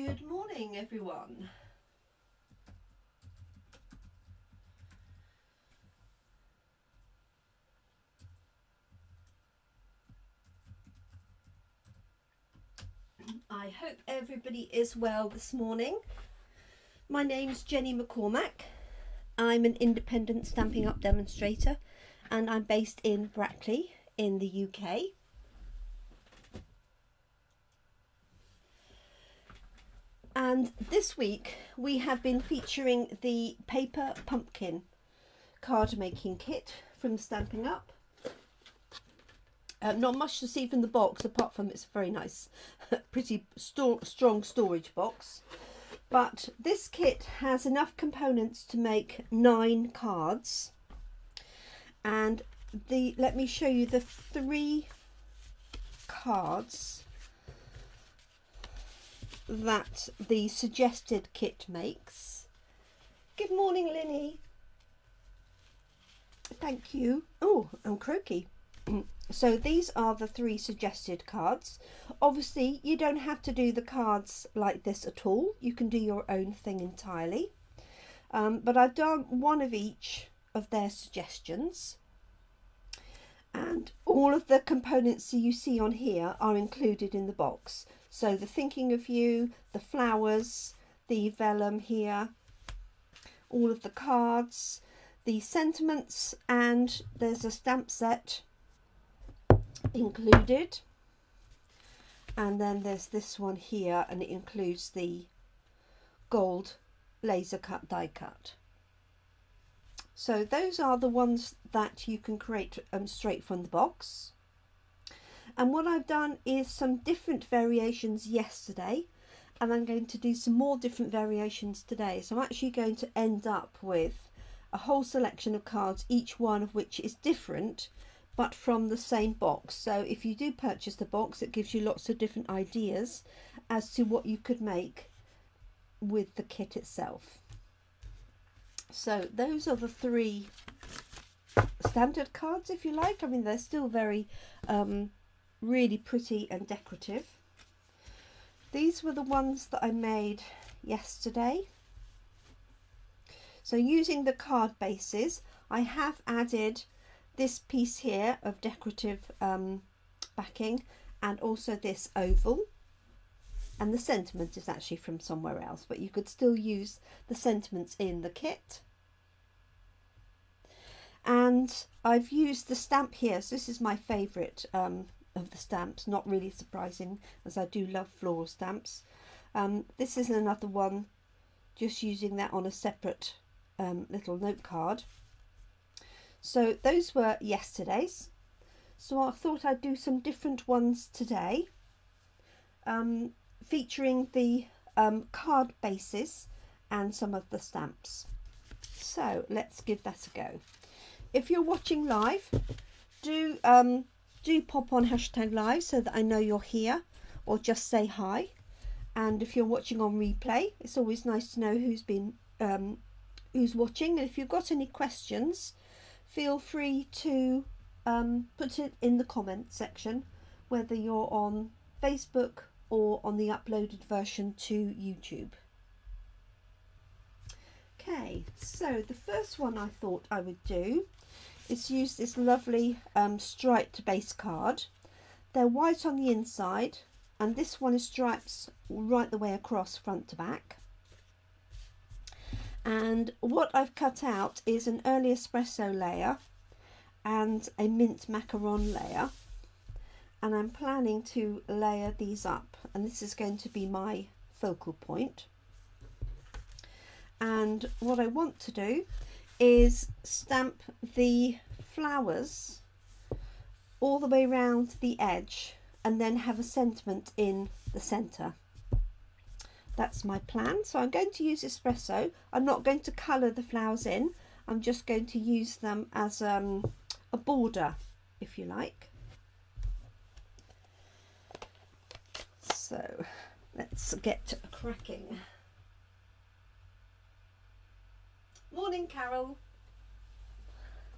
Good morning, everyone. I hope everybody is well this morning. My name's Jenny McCormack. I'm an independent Stampin' Up demonstrator and I'm based in Brackley in the UK. And this week we have been featuring the paper pumpkin card making kit from Stampin' Up. Not much to see from the box apart from it's a very nice, pretty strong storage box. But this kit has enough components to make 9 cards. And let me show you the 3 cards that the suggested kit makes. Good morning, Linny. Thank you. Oh, I'm croaky. So these are the 3 suggested cards. Obviously you don't have to do the cards like this at all. You can do your own thing entirely. But I've done one of each of their suggestions. And all of the components that you see on here are included in the box. So the thinking of you, the flowers, the vellum here, all of the cards, the sentiments, and there's a stamp set included, and then there's this one here and it includes the gold laser cut die cut. So those are the ones that you can create straight from the box. And what I've done is some different variations yesterday, and I'm going to do some more different variations today. So I'm actually going to end up with a whole selection of cards, each one of which is different but from the same box. So if you do purchase the box, it gives you lots of different ideas as to what you could make with the kit itself. So those are the 3 standard cards, if you like. I mean, they're still very really pretty and decorative. These were the ones that I made yesterday. So using the card bases, I have added this piece here of decorative backing, and also this oval, and the sentiment is actually from somewhere else, but you could still use the sentiments in the kit. And I've used the stamp here, so this is my favourite of the stamps, not really surprising as I do love floral stamps. This is another one, just using that on a separate little note card. So those were yesterday's. So I thought I'd do some different ones today, featuring the card bases and some of the stamps. So let's give that a go. If you're watching live, do pop on #live so that I know you're here, or just say hi. And if you're watching on replay, it's always nice to know who's watching. And if you've got any questions, feel free to put it in the comment section, whether you're on Facebook or on the uploaded version to YouTube. Okay, so the first one I thought I would do is use this lovely striped base card. They're white on the inside, and this one is stripes right the way across, front to back. And what I've cut out is an early espresso layer and a mint macaron layer, and I'm planning to layer these up, and this is going to be my focal point. And what I want to do is stamp the flowers all the way around the edge and then have a sentiment in the centre. That's my plan. So I'm going to use espresso. I'm not going to colour the flowers in. I'm just going to use them as a border, if you like. So let's get cracking. Morning, Carol.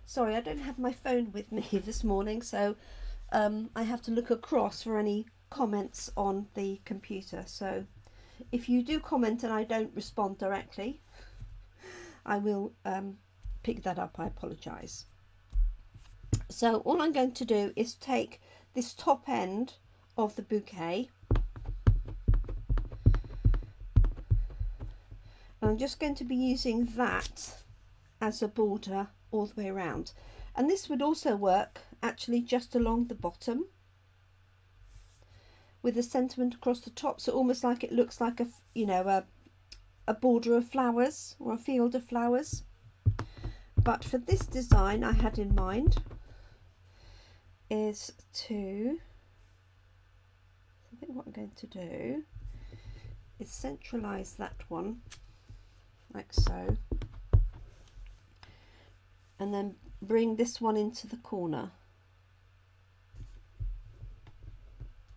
Sorry, I don't have my phone with me this morning, so I have to look across for any comments on the computer. So if you do comment and I don't respond directly, I will pick that up. I apologise. So all I'm going to do is take this top end of the bouquet, and I'm just going to be using that as a border all the way around. And this would also work actually just along the bottom with a sentiment across the top, so almost like it looks like a, you know, a border of flowers or a field of flowers. But for this design, I had in mind is to, I think what I'm going to do is centralize that one like so, and then bring this one into the corner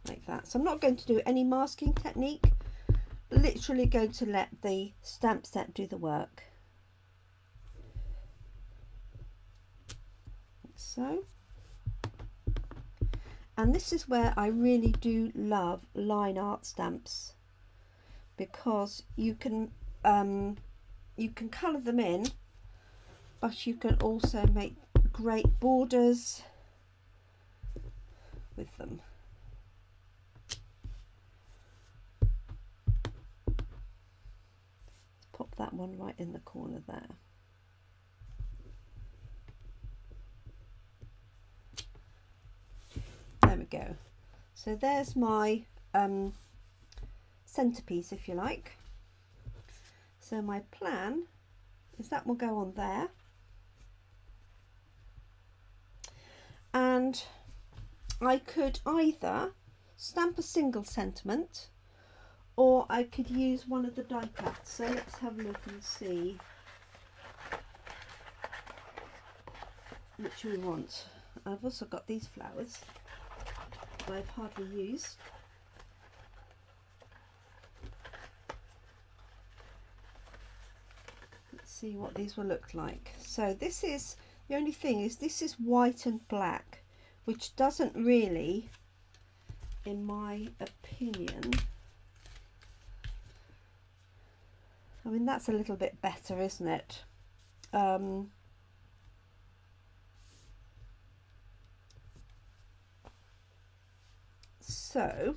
like that. So I'm not going to do any masking technique, literally going to let the stamp set do the work. Like so. And this is where I really do love line art stamps, because you can colour them in, but you can also make great borders with them. Let's pop that one right in the corner there. There we go. So there's my centerpiece, if you like. So my plan is that will go on there, and I could either stamp a single sentiment, or I could use one of the die cuts. So let's have a look and see which we want. I've also got these flowers that I've hardly used. Let's see what these will look like. So this is, the only thing is this is white and black, which doesn't really, in my opinion, I mean, that's a little bit better, isn't it? So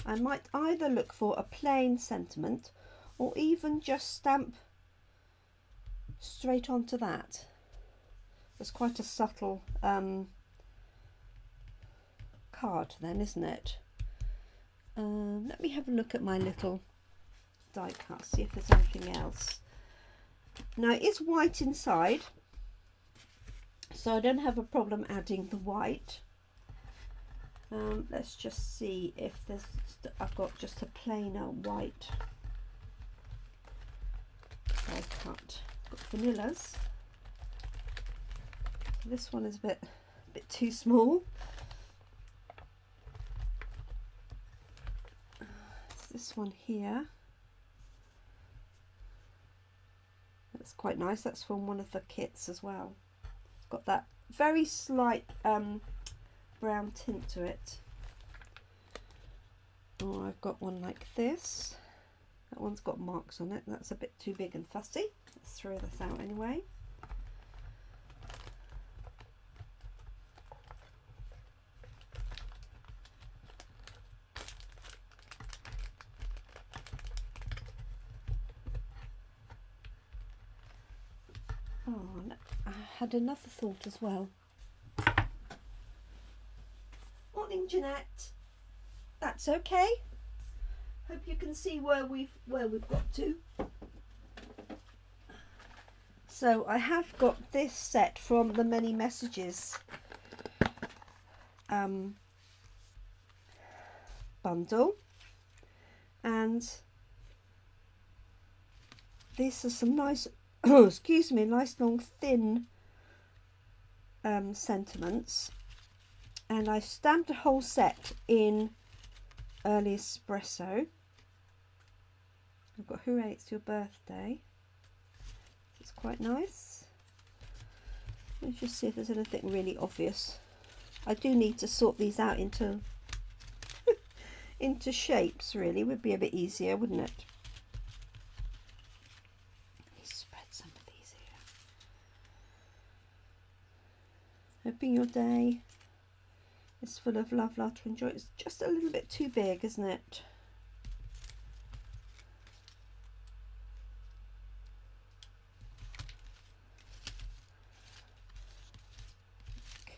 I might either look for a plain sentiment, or even just stamp straight onto that. It's quite a subtle card then, isn't it? Let me have a look at my little die cut, see if there's anything else. Now it is white inside, so I don't have a problem adding the white. Let's just see if there's, I've got just a plainer white die cut. Got vanillas. This one is a bit too small. This one here. That's quite nice. That's from one of the kits as well. It's got that very slight brown tint to it. Oh, I've got one like this. That one's got marks on it. That's a bit too big and fussy. Let's throw this out anyway. Oh, I had another thought as well. Morning, Jeanette. That's okay. Hope you can see where we've got to. So I have got this set from the Many Messages bundle, and these are some nice excuse me, nice long thin sentiments, and I've stamped a whole set in Early Espresso. I've got Hooray It's Your Birthday. It's quite nice. Let's just see if there's anything really obvious. I do need to sort these out into into shapes really would be a bit easier, wouldn't it? Spread some of these here. Hoping your day is full of love to enjoy. It's just a little bit too big, isn't it?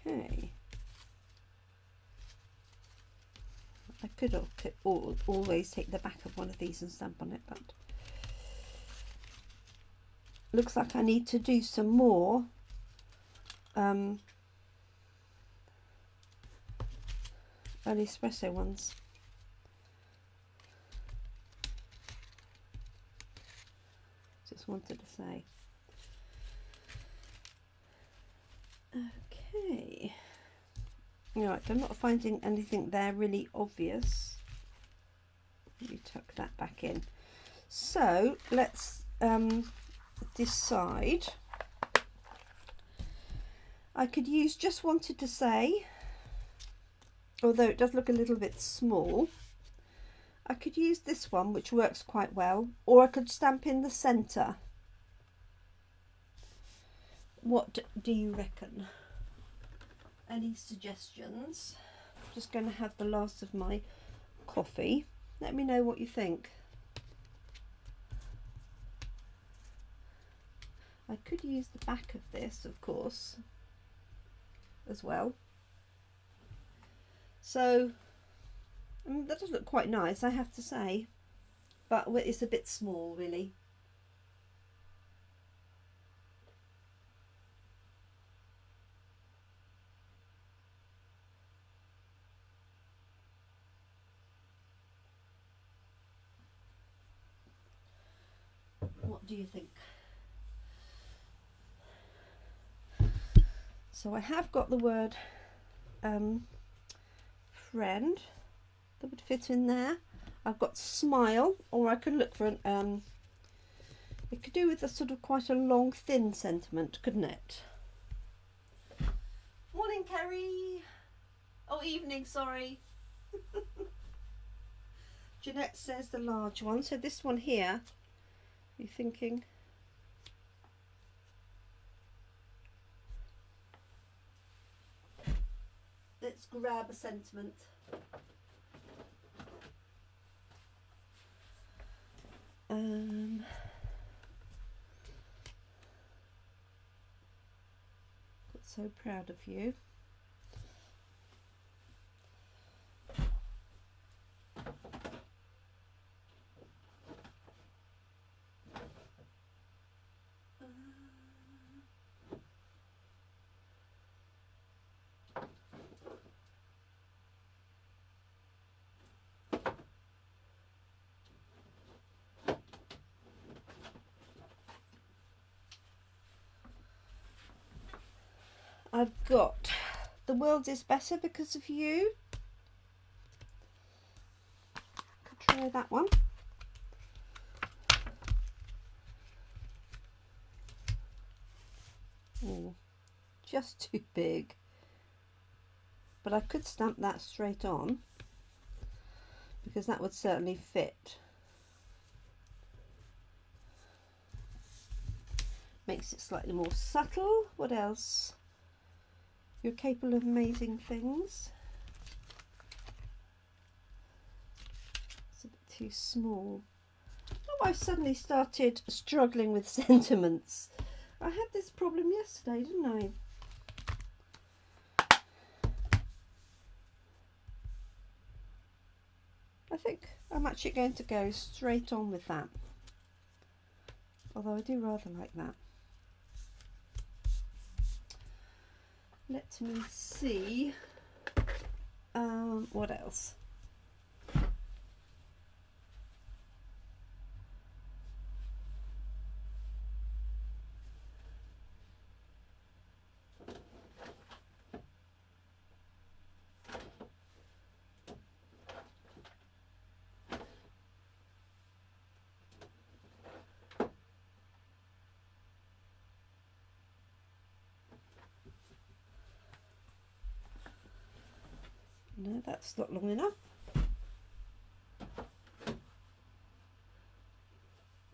Okay. I could always take the back of one of these and stamp on it, but looks like I need to do some more early espresso ones. Just wanted to say. Okay. Right, I'm not finding anything there really obvious. Let me tuck that back in. So let's decide. I could use just wanted to say, although it does look a little bit small, I could use this one, which works quite well, or I could stamp in the centre. What do you reckon? Any suggestions? I'm just going to have the last of my coffee. Let me know what you think. I could use the back of this, of course, as well. So that does look quite nice, I have to say, but it's a bit small really. What do you think? So I have got the word friend that would fit in there. I've got smile, or I could look for an it could do with a sort of quite a long thin sentiment, couldn't it? Morning, Kerry. Oh, evening, sorry. Jeanette says the large one, so this one here, you're thinking? Let's grab a sentiment. So proud of you. I've got the world is better because of you. Could try that one. Oh, just too big. But I could stamp that straight on because that would certainly fit. Makes it slightly more subtle. What else? You're capable of amazing things. It's a bit too small. Oh, I've suddenly started struggling with sentiments. I had this problem yesterday, didn't I? I think I'm actually going to go straight on with that. Although I do rather like that. Let me see. What else? No, that's not long enough.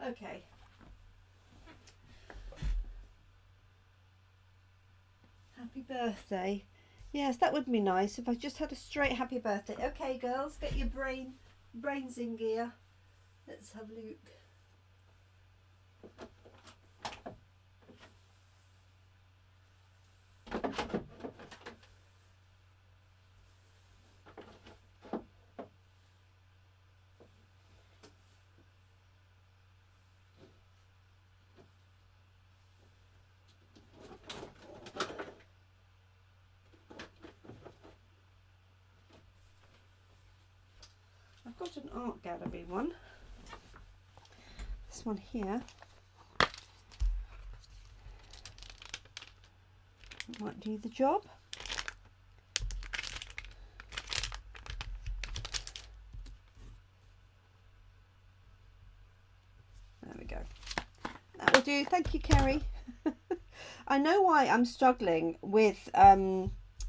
Okay. Happy birthday. Yes, that would be nice if I just had a straight happy birthday. Okay, girls, get your brains in gear. Let's have a look. I've got an art gallery one. This one here. Might do the job. There we go. That will do. Thank you, Kerry. I know why I'm struggling with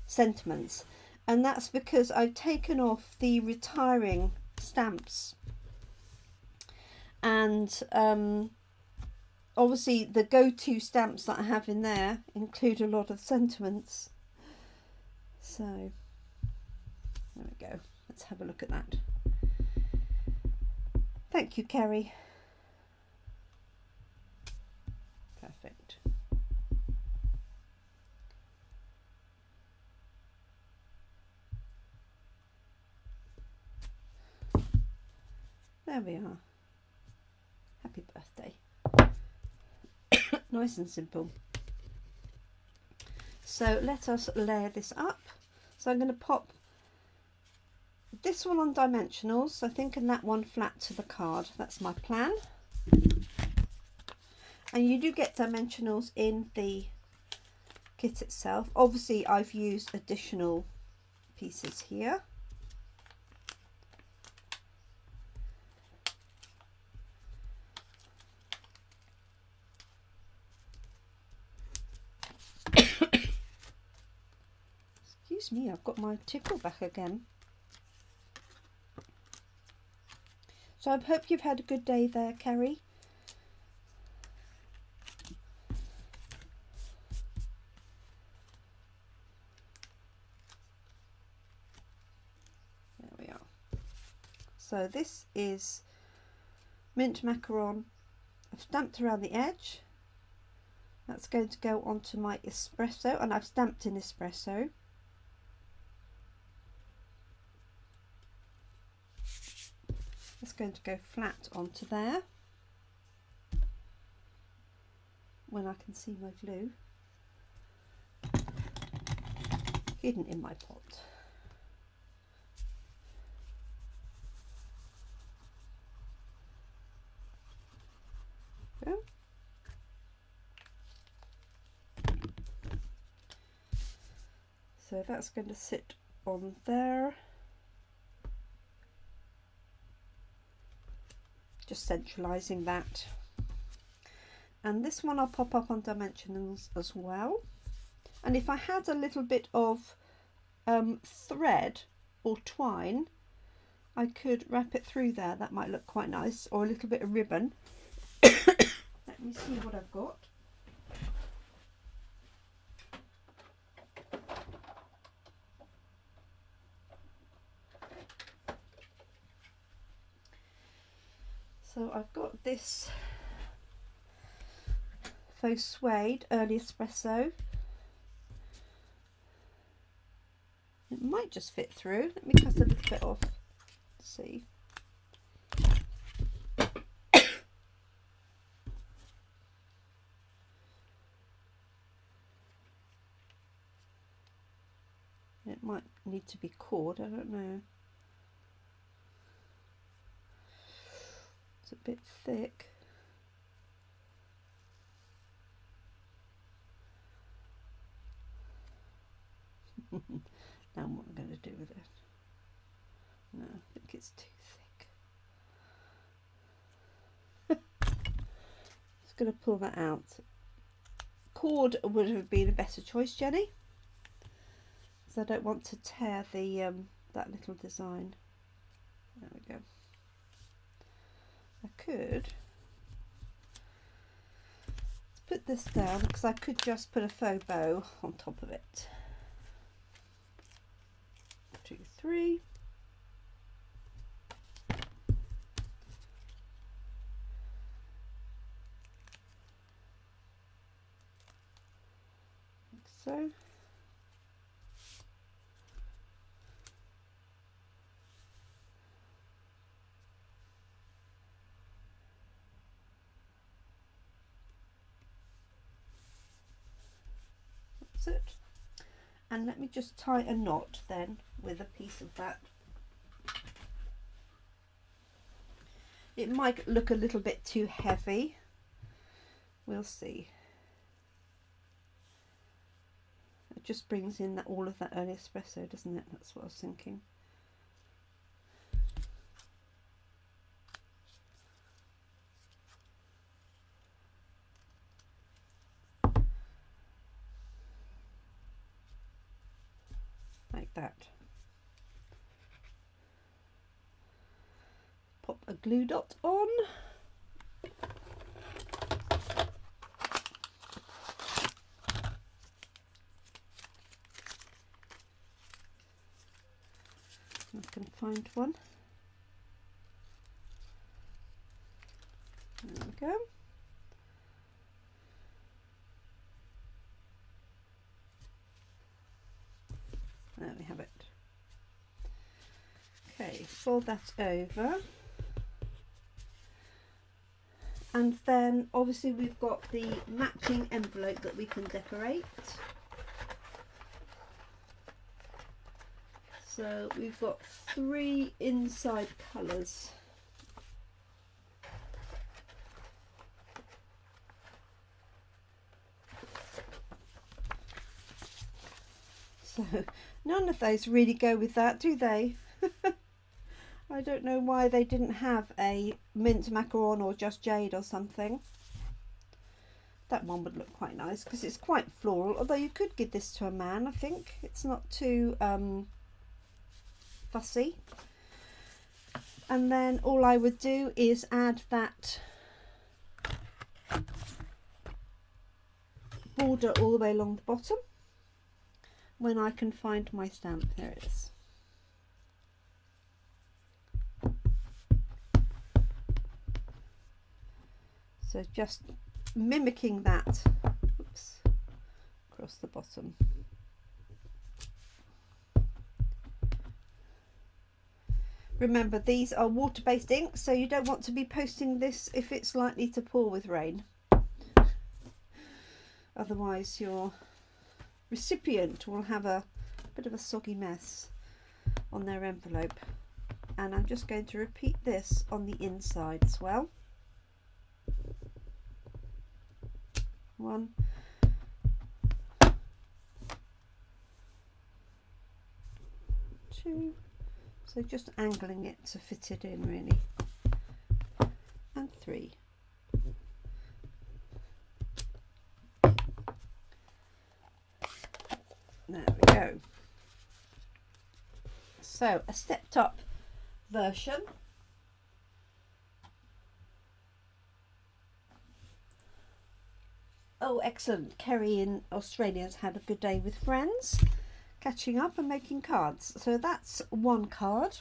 sentiments, and that's because I've taken off the retiring stamps, and obviously the go-to stamps that I have in there include a lot of sentiments. So there we go. Let's have a look at that. Thank you, Kerry. Perfect. There we are. Happy birthday. Nice and simple. So let us layer this up. So I'm going to pop this one on dimensionals, I think, and that one flat to the card. That's my plan. And you do get dimensionals in the kit itself. Obviously I've used additional pieces here. Excuse me, I've got my tickle back again. So I hope you've had a good day there, Kerry. There we are. So this is mint macaron. I've stamped around the edge. That's going to go onto my espresso, and I've stamped in espresso. It's going to go flat onto there when I can see my glue hidden in my pot. Go. So that's going to sit on there. Just centralising that. And this one I'll pop up on dimensionals as well. And if I had a little bit of thread or twine, I could wrap it through there. That might look quite nice. Or a little bit of ribbon. Let me see what I've got. So I've got this faux suede early espresso. It might just fit through. Let me cut a little bit off to see. It might need to be cord, I don't know. It's a bit thick. Now what I'm going to do with it? No, I think it's too thick. Just going to pull that out. Cord would have been a better choice, Jenny. So I don't want to tear the that little design. There we go. I could put this down because I could just put a faux bow on top of it. 2, 3. Like so. That's it. And let me just tie a knot then with a piece of that. It might look a little bit too heavy. We'll see. It just brings in all of that early espresso, doesn't it? That's what I was thinking. Like that. Pop a glue dot on. I can find one. There we go. There we have it. Okay, fold that over. And then obviously we've got the matching envelope that we can decorate. So we've got 3 inside colours. So none of those really go with that, do they? I don't know why they didn't have a mint macaron or just jade or something. That one would look quite nice because it's quite floral, although you could give this to a man. I think it's not too fussy. And then all I would do is add that border all the way along the bottom when I can find my stamp. There it is. So just mimicking that, oops, across the bottom. Remember, these are water-based inks, so you don't want to be posting this if it's likely to pour with rain. Otherwise your recipient will have a bit of a soggy mess on their envelope. And I'm just going to repeat this on the inside as well. 1, 2, so just angling it to fit it in really, and 3. There we go. So a stepped up version. Oh, excellent. Kerry in Australia has had a good day with friends, catching up and making cards. So that's one card.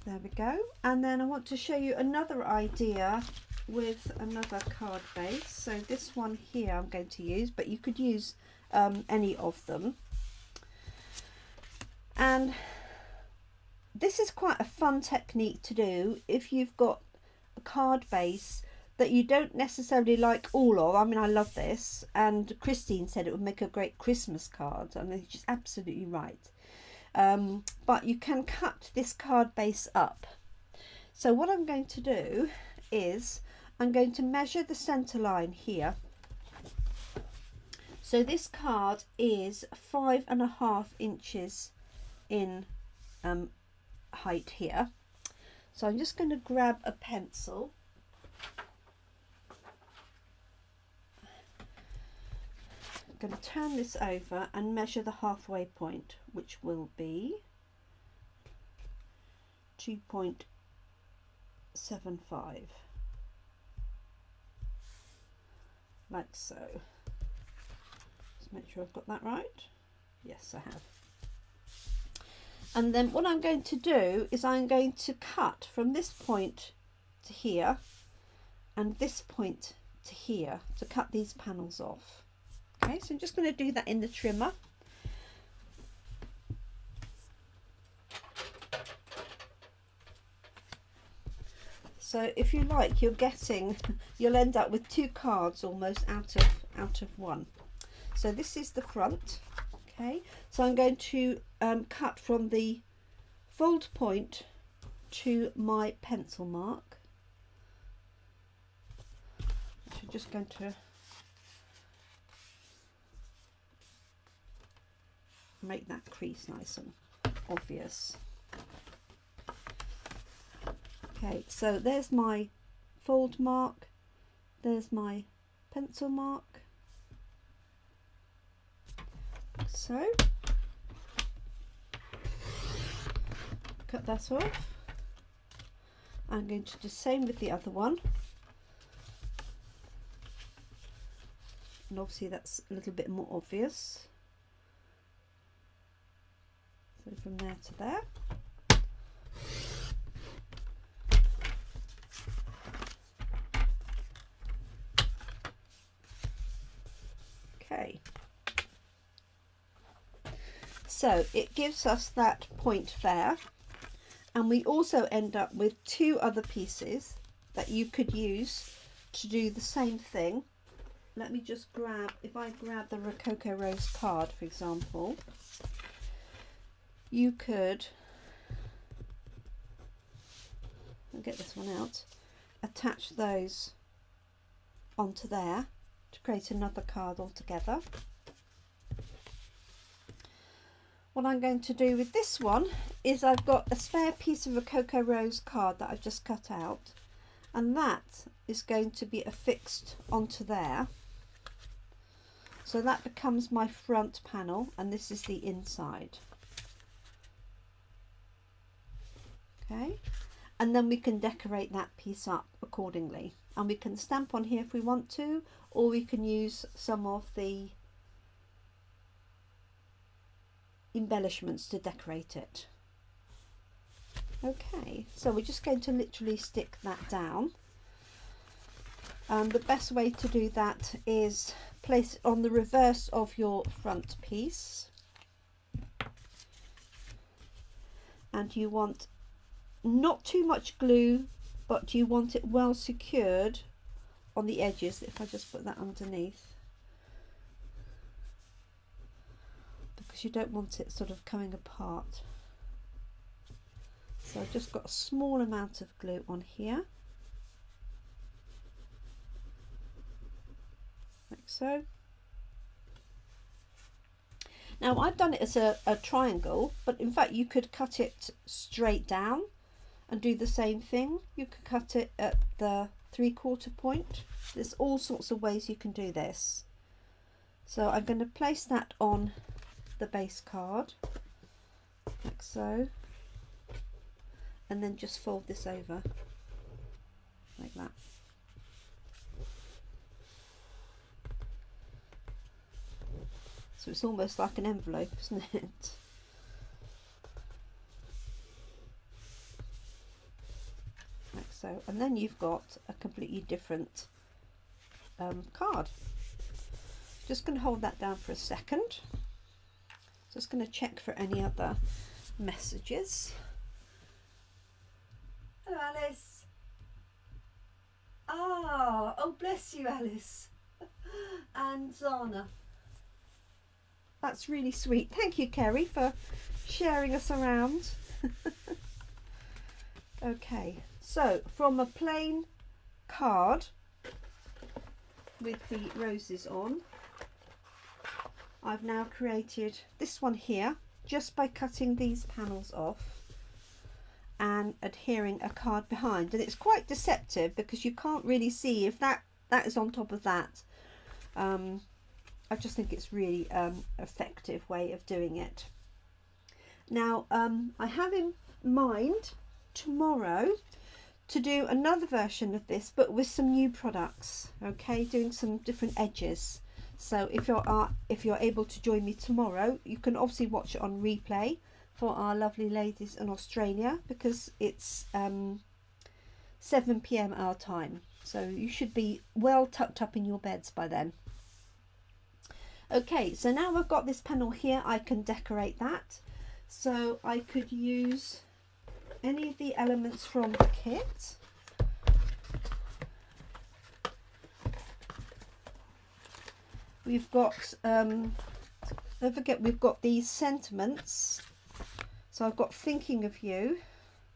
There we go. And then I want to show you another idea with another card base. So this one here I'm going to use, but you could use any of them. And this is quite a fun technique to do if you've got a card base that you don't necessarily like all of. I mean, I love this, and Christine said it would make a great Christmas card, and she's absolutely right. But you can cut this card base up. So what I'm going to do is I'm going to measure the center line here. So this card is 5.5 inches in height here. So I'm just going to grab a pencil. I'm going to turn this over and measure the halfway point, which will be 2.75. like so. Let's make sure I've got that right. Yes, I have. And then what I'm going to do is I'm going to cut from this point to here and this point to here to cut these panels off. Okay, so I'm just going to do that in the trimmer. So if you like, you'll end up with two cards almost out of one. So this is the front. Okay, so I'm going to cut from the fold point to my pencil mark. I'm just going to make that crease nice and obvious. Okay, so there's my fold mark, there's my pencil mark. So cut that off. I'm going to do the same with the other one, and obviously that's a little bit more obvious. So from there to there. Okay. So it gives us that point there, and we also end up with two other pieces that you could use to do the same thing. Let me just grab, if I grab the Rococo Rose card, for example, you could, I'll get this one out, attach those onto there to create another card altogether. What I'm going to do with this one is I've got a spare piece of Rococo Rose card that I've just cut out, and that is going to be affixed onto there. So that becomes my front panel, and this is the inside. Okay, and then we can decorate that piece up accordingly, and we can stamp on here if we want to, or we can use some of the embellishments to decorate it. Okay, so we're just going to literally stick that down, and the best way to do that is place it on the reverse of your front piece, and you want not too much glue, but you want it well secured on the edges. If I just put that underneath, because you don't want it sort of coming apart. So I've just got a small amount of glue on here, like so. Now I've done it as a triangle, but in fact you could cut it straight down and do the same thing. You could cut it at the 3/4 point. There's all sorts of ways you can do this. So I'm going to place that on the base card like so, and then just fold this over like that. So it's almost like an envelope, isn't it? Like so, and then you've got a completely different card. Just going to hold that down for a second. Just going to check for any other messages. Hello, Alice. Ah, oh bless you, Alice. And Zana. That's really sweet. Thank you, Kerry, for sharing us around. Okay, so from a plain card with the roses on, I've now created this one here just by cutting these panels off and adhering a card behind, and it's quite deceptive because you can't really see if that is on top of that. I just think it's really effective way of doing it. Now I have in mind tomorrow to do another version of this, but with some new products, okay, doing some different edges. So if you're able to join me tomorrow, you can obviously watch it on replay for our lovely ladies in Australia, because it's 7 p.m. our time, so you should be well tucked up in your beds by then. Okay, so now I've got this panel here, I can decorate that. So I could use any of the elements from the kit. We've got, don't forget, we've got these sentiments. So I've got thinking of you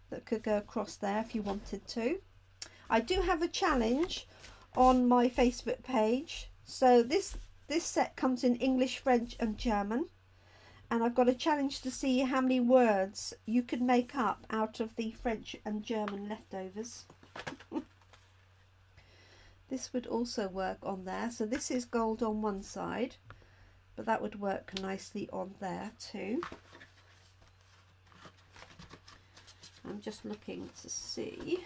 that could go across there if you wanted to. I do have a challenge on my Facebook page. So this set comes in English, French and German. And I've got a challenge to see how many words you could make up out of the French and German leftovers. This would also work on there. So this is gold on one side, but that would work nicely on there too. I'm just looking to see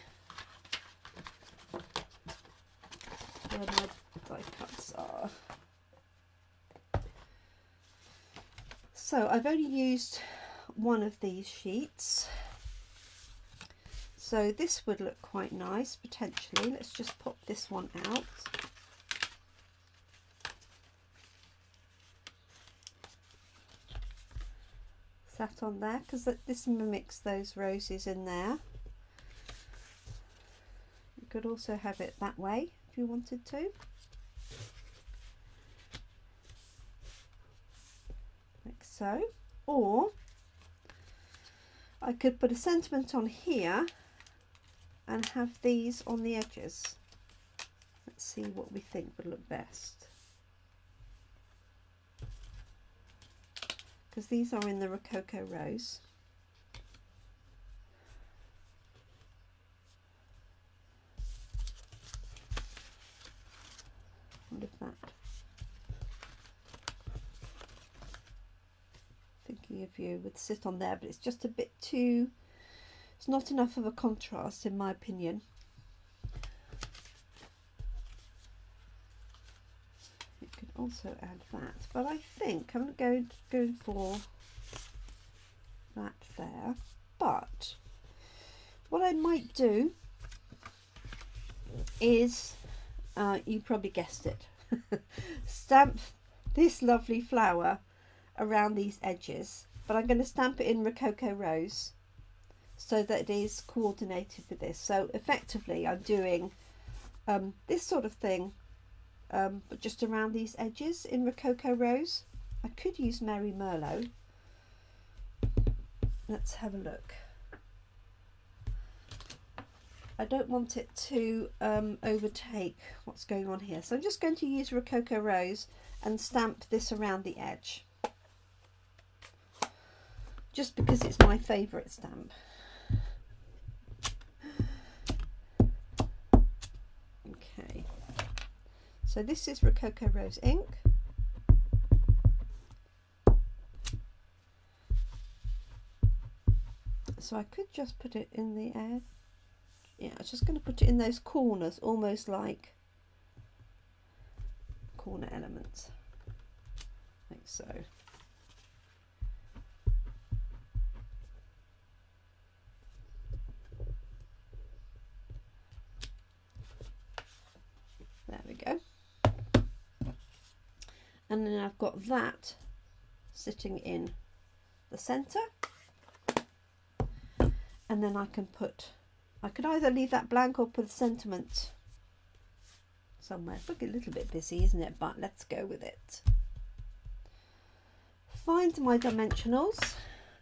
where my die cuts are. So I've only used one of these sheets. So this would look quite nice potentially. Let's just pop this one out. Sat on there because this mimics those roses in there. You could also have it that way if you wanted to. Like so. Or I could put a sentiment on here and have these on the edges. Let's see what we think would look best. Because these are in the Rococo Rose. What if that? Thinking of you would sit on there, but it's just a bit too, it's not enough of a contrast in my opinion. You could also add that, but I think I'm going to go for that there. But what I might do is, you probably guessed it, stamp this lovely flower around these edges, but I'm going to stamp it in Rococo Rose so that it is coordinated with this. So effectively I'm doing this sort of thing, but just around these edges in Rococo Rose. I could use Mary Merlot. Let's have a look. I don't want it to overtake what's going on here, so I'm just going to use Rococo Rose and stamp this around the edge, just because it's my favourite stamp. Okay, so this is Rococo Rose ink. So I could just put it in the edge. Yeah, I was just going to put it in those corners, almost like corner elements, like so. There we go. And then I've got that sitting in the centre. And then I can put, I could either leave that blank or put a sentiment somewhere. It's looking a little bit busy, isn't it? But let's go with it. Find my dimensionals.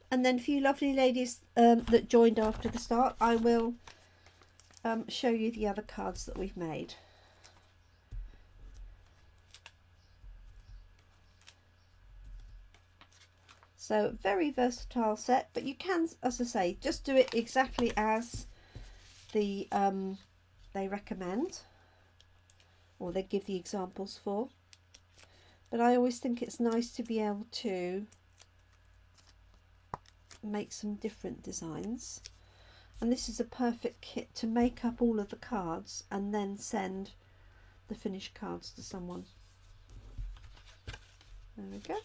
And then for you lovely ladies that joined after the start, I will show you the other cards that we've made. So very versatile set, but you can, as I say, just do it exactly as the they recommend, or they give the examples for. But I always think it's nice to be able to make some different designs. And this is a perfect kit to make up all of the cards and then send the finished cards to someone. There we go.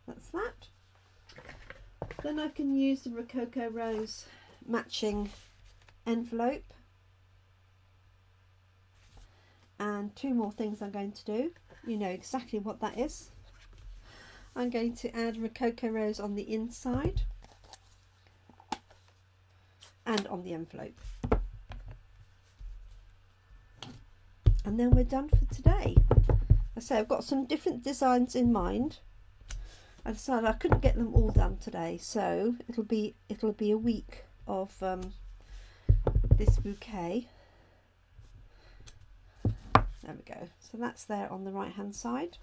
That's that. Then I can use the Rococo Rose matching envelope. And two more things I'm going to do. You know exactly what that is. I'm going to add Rococo Rose on the inside and on the envelope. And then we're done for today. I say I've got some different designs in mind. I decided I couldn't get them all done today, so it'll be a week of this bouquet. There we go. So that's there on the right hand side.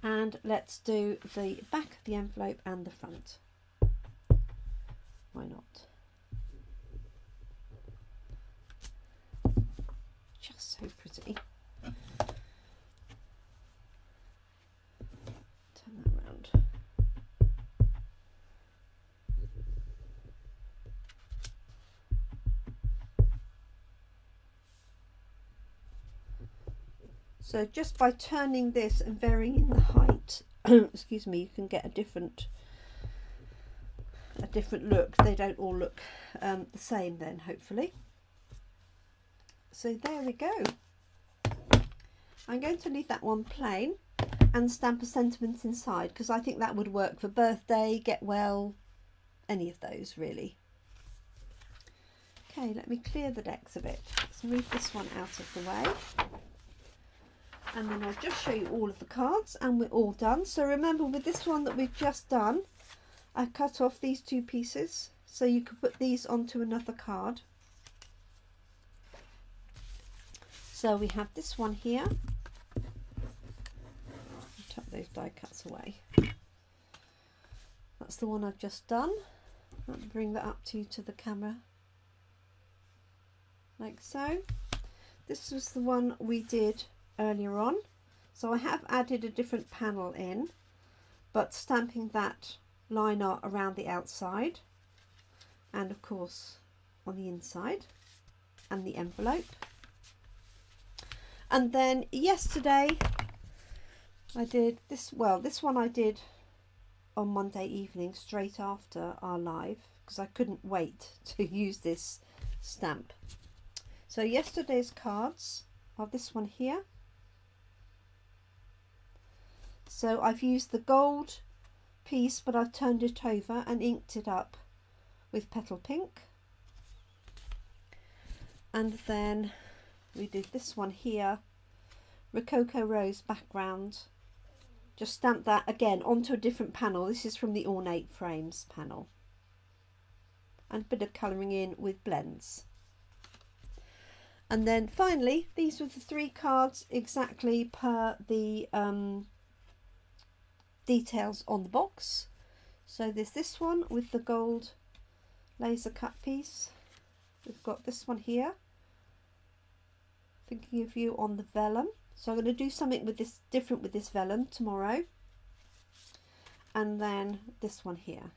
And let's do the back of the envelope and the front. Why not? Just so pretty. Turn that around. So just by turning this and varying the height, excuse me, you can get a different look. They don't all look the same then, hopefully. So there we go. I'm going to leave that one plain and stamp a sentiment inside, because I think that would work for birthday, get well, any of those really. Okay, let me clear the decks a bit. Let's move this one out of the way. And then I'll just show you all of the cards and we're all done. So remember, with this one that we've just done, I cut off these two pieces so you could put these onto another card. So we have this one here. I'll tuck those die cuts away. That's the one I've just done. I'll bring that up to the camera like so. This was the one we did earlier on, so I have added a different panel in, but stamping that line art around the outside and of course on the inside and the envelope. And then yesterday I did this, well, this one I did on Monday evening straight after our live, because I couldn't wait to use this stamp. So yesterday's cards are this one here. So I've used the gold piece, but I've turned it over and inked it up with petal pink. And then we did this one here, Rococo Rose background. Just stamp that again onto a different panel. This is from the Ornate Frames panel. And a bit of colouring in with blends. And then finally, these were the three cards exactly per the details on the box. So there's this one with the gold laser cut piece. We've got this one here, thinking of you, on the vellum. So I'm going to do something with this different with this vellum tomorrow. And then this one here.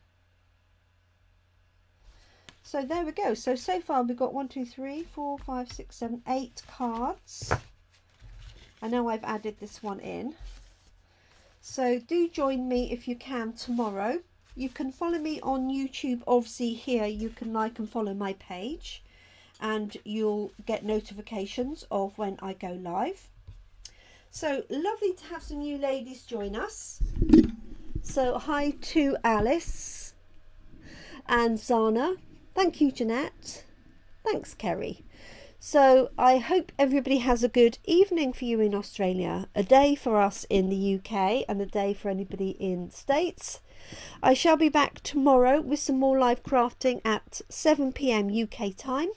So there we go. So far we've got 1, 2, 3, 4, 5, 6, 7, 8 cards. I know I've added this one in. So do join me if you can tomorrow. You can follow me on YouTube. Obviously here you can like and follow my page, and you'll get notifications of when I go live. So lovely to have some new ladies join us. So hi to Alice and Zana. Thank you, Jeanette. Thanks, Kerry. So I hope everybody has a good evening for you in Australia, a day for us in the UK, and a day for anybody in the States. I shall be back tomorrow with some more live crafting at 7 PM UK time,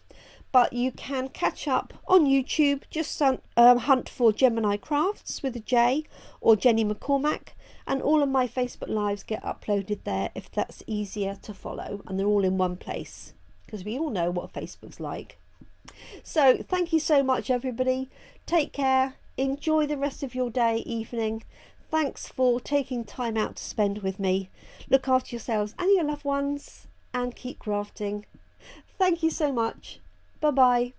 but you can catch up on YouTube. Just hunt for Jemini Crafts with a J or Jenny McCormack, and all of my Facebook lives get uploaded there if that's easier to follow, and they're all in one place because we all know what Facebook's like. So thank you so much, everybody. Take care. Enjoy the rest of your day, evening. Thanks for taking time out to spend with me. Look after yourselves and your loved ones and keep crafting. Thank you so much. Bye bye.